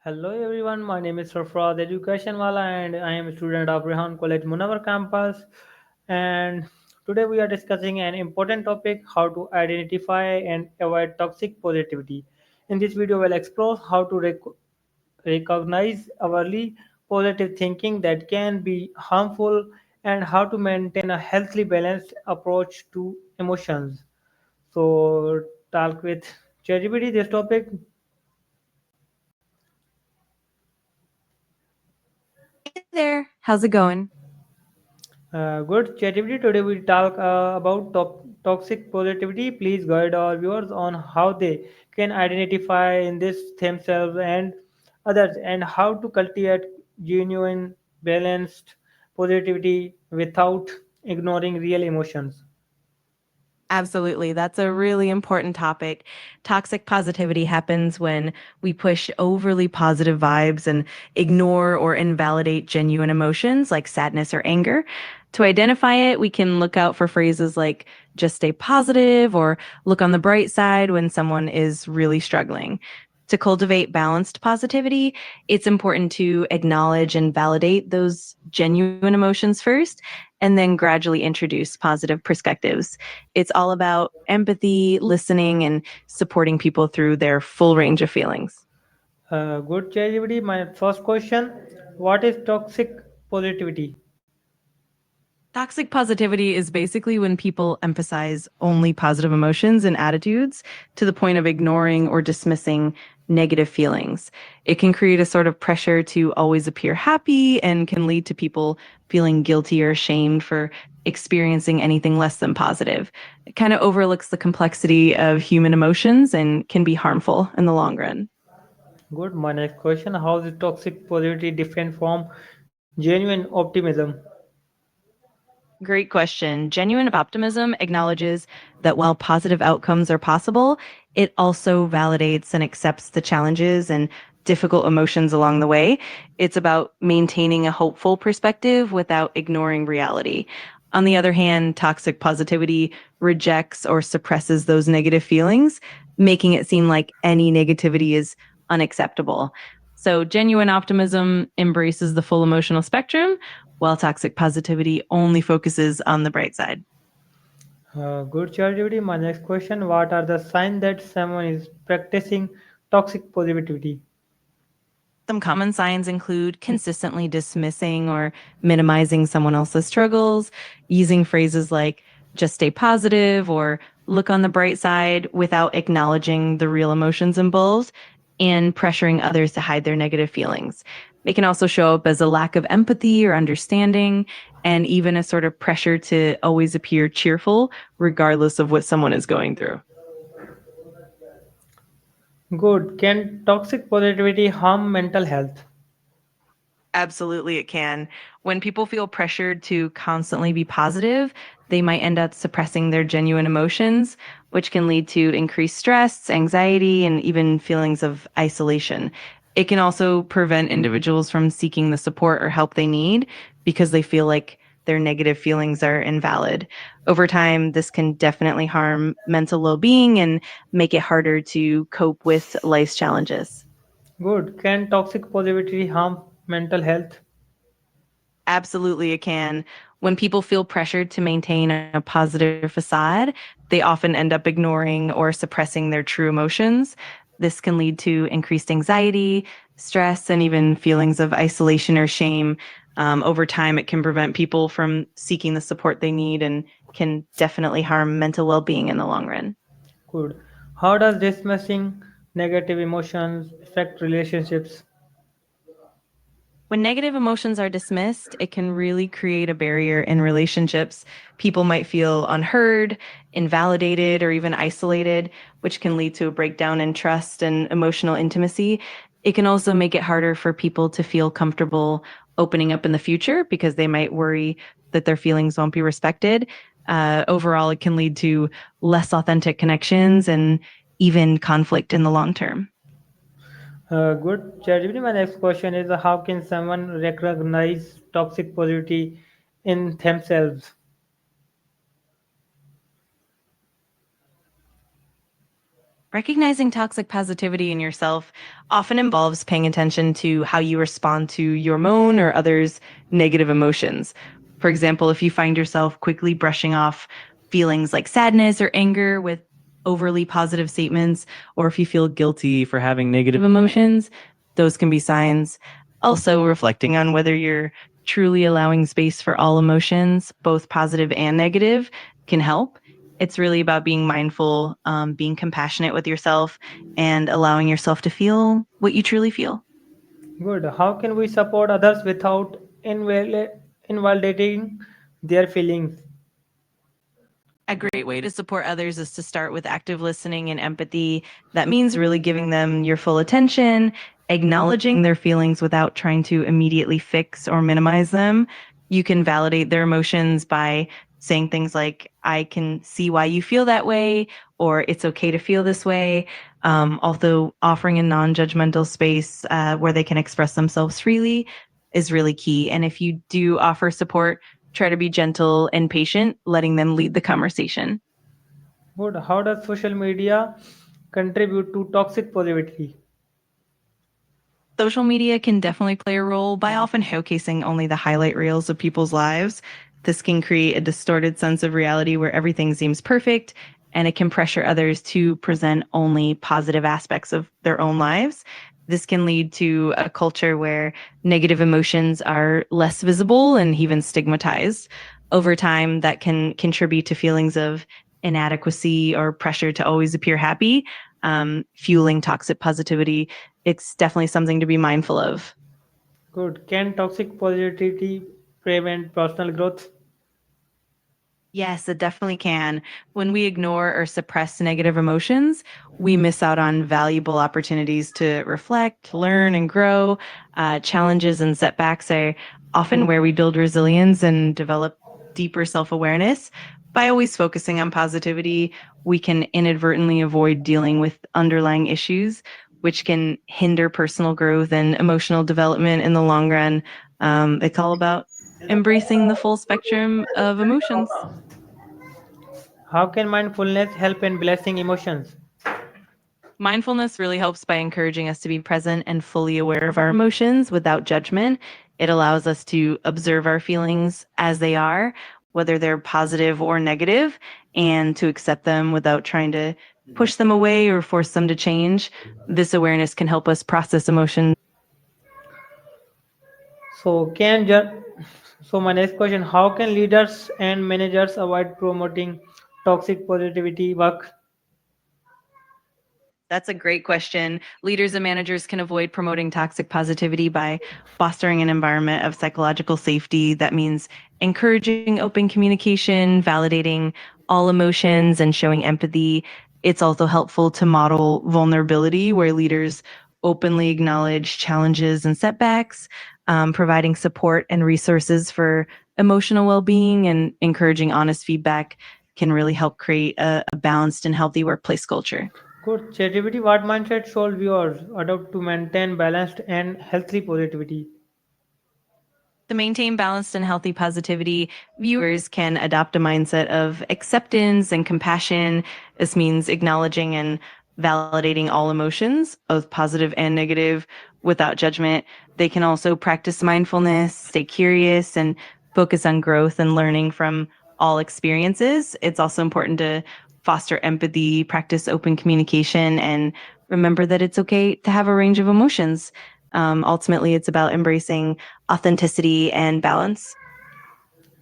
Hello everyone, my name is Sarfaraz Educationwala and I am a student of Rehan College Munawar campus. And today we are discussing an important topic, how to identify and avoid toxic positivity. In this video we'll explore how to recognize early positive thinking that can be harmful and how to maintain a healthy balanced approach to emotions. So talk with ChatGPT this topic. Hey there, how's it going? Good creativity. Today we talk about toxic positivity. Please guide our viewers on how they can identify in this themselves and others, and how to cultivate genuine, balanced positivity without ignoring real emotions. Absolutely. That's a really important topic. Toxic positivity happens when we push overly positive vibes and ignore or invalidate genuine emotions like sadness or anger. To identify it, we can look out for phrases like just stay positive or look on the bright side when someone is really struggling. To cultivate balanced positivity, it's important to acknowledge and validate those genuine emotions first, and then gradually introduce positive perspectives. It's all about empathy, listening, and supporting people through their full range of feelings. Good creativity. My first question: what is toxic positivity? Toxic positivity is basically when people emphasize only positive emotions and attitudes to the point of ignoring or dismissing negative feelings. It can create a sort of pressure to always appear happy and can lead to people feeling guilty or ashamed for experiencing anything less than positive. It kind of overlooks the complexity of human emotions and can be harmful in the long run. Good. My next question: how is toxic positivity different from genuine optimism? Great question. Genuine optimism acknowledges that while positive outcomes are possible, it also validates and accepts the challenges and difficult emotions along the way. It's about maintaining a hopeful perspective without ignoring reality. On the other hand, toxic positivity rejects or suppresses those negative feelings, making it seem like any negativity is unacceptable. So, genuine optimism embraces the full emotional spectrum, while toxic positivity only focuses on the bright side. Good charity. My next question: what are the signs that someone is practicing toxic positivity? Some common signs include consistently dismissing or minimizing someone else's struggles, using phrases like just stay positive or look on the bright side without acknowledging the real emotions involved, and pressuring others to hide their negative feelings. It can also show up as a lack of empathy or understanding, and even a sort of pressure to always appear cheerful, regardless of what someone is going through. Good. Can toxic positivity harm mental health? Absolutely, it can. When people feel pressured to constantly be positive, they might end up suppressing their genuine emotions, which can lead to increased stress, anxiety, and even feelings of isolation. It can also prevent individuals from seeking the support or help they need because they feel like their negative feelings are invalid. Over time, this can definitely harm mental well being and make it harder to cope with life's challenges. Good. Can toxic positivity harm mental health? Absolutely, it can. When people feel pressured to maintain a positive facade, they often end up ignoring or suppressing their true emotions. This can lead to increased anxiety, stress, and even feelings of isolation or shame. Over time, it can prevent people from seeking the support they need and can definitely harm mental well being in the long run. Good. How does dismissing negative emotions affect relationships? When negative emotions are dismissed, it can really create a barrier in relationships. People might feel unheard, invalidated, or even isolated, which can lead to a breakdown in trust and emotional intimacy. It can also make it harder for people to feel comfortable opening up in the future because they might worry that their feelings won't be respected. Overall, it can lead to less authentic connections and even conflict in the long term. Good. Charity. My next question is how can someone recognize toxic positivity in themselves? Recognizing toxic positivity in yourself often involves paying attention to how you respond to your own or others' negative emotions. For example, if you find yourself quickly brushing off feelings like sadness or anger with overly positive statements, or if you feel guilty for having negative emotions, those can be signs. Also, reflecting on whether you're truly allowing space for all emotions, both positive and negative, can help. It's really about being mindful, being compassionate with yourself, and allowing yourself to feel what you truly feel. Good. How can we support others without invalidating their feelings? A great way to support others is to start with active listening and empathy. That means really giving them your full attention, acknowledging their feelings without trying to immediately fix or minimize them. You can validate their emotions by saying things like, I can see why you feel that way, or it's okay to feel this way. Also, offering a non judgmental space where they can express themselves freely is really key. And if you do offer support, try to be gentle and patient, letting them lead the conversation. Good. How does social media contribute to toxic positivity? Social media can definitely play a role by often showcasing only the highlight reels of people's lives. This can create a distorted sense of reality where everything seems perfect, and it can pressure others to present only positive aspects of their own lives. This can lead to a culture where negative emotions are less visible and even stigmatized. Over time, that can contribute to feelings of inadequacy or pressure to always appear happy, fueling toxic positivity. It's definitely something to be mindful of. Good. Can toxic positivity prevent personal growth? Yes, it definitely can. When we ignore or suppress negative emotions, we miss out on valuable opportunities to reflect, learn, and grow. Challenges and setbacks are often where we build resilience and develop deeper self awareness. By always focusing on positivity, we can inadvertently avoid dealing with underlying issues, which can hinder personal growth and emotional development in the long run. It's all about embracing the full spectrum of emotions. How can mindfulness help in blessing emotions? Mindfulness really helps by encouraging us to be present and fully aware of our emotions without judgment. It allows us to observe our feelings as they are, whether they're positive or negative, and to accept them without trying to push them away or force them to change. This awareness can help us process emotions. So so my next question: how can leaders and managers avoid promoting toxic positivity work? That's a great question. Leaders and managers can avoid promoting toxic positivity by fostering an environment of psychological safety. That means encouraging open communication, validating all emotions, and showing empathy. It's also helpful to model vulnerability where leaders openly acknowledge challenges and setbacks, providing support and resources for emotional well being, and encouraging honest feedback can really help create a balanced and healthy workplace culture. Good. Creativity, what mindset should viewers adopt to maintain balanced and healthy positivity? To maintain balanced and healthy positivity, viewers can adopt a mindset of acceptance and compassion. This means acknowledging and validating all emotions, both positive and negative, without judgment. They can also practice mindfulness, stay curious, and focus on growth and learning from all experiences. It's also important to foster empathy, practice open communication, and remember that it's okay to have a range of emotions. Ultimately, it's about embracing authenticity and balance.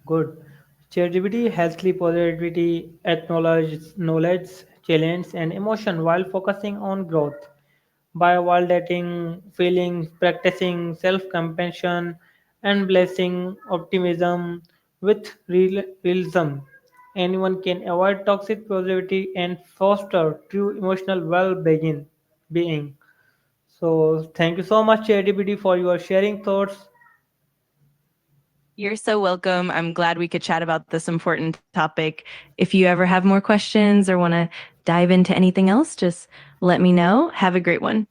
Good. Creativity, healthy positivity, acknowledge knowledge, challenge, and emotion while focusing on growth. By validating feelings, practicing self-compassion, and blessing optimism with realism, anyone can avoid toxic positivity and foster true emotional well-being. Being. So, thank you so much, ChatGPT, for your sharing thoughts. You're so welcome. I'm glad we could chat about this important topic. If you ever have more questions or want to dive into anything else, just let me know. Have a great one.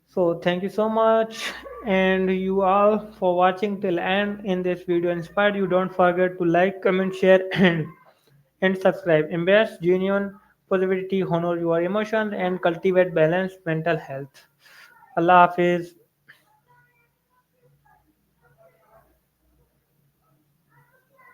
So, thank you so much. and you all for watching till end. In this video inspired you, don't forget to like, comment, share, and subscribe. Embrace genuine positivity, honor your emotions, and cultivate balanced mental health. Allah Hafiz.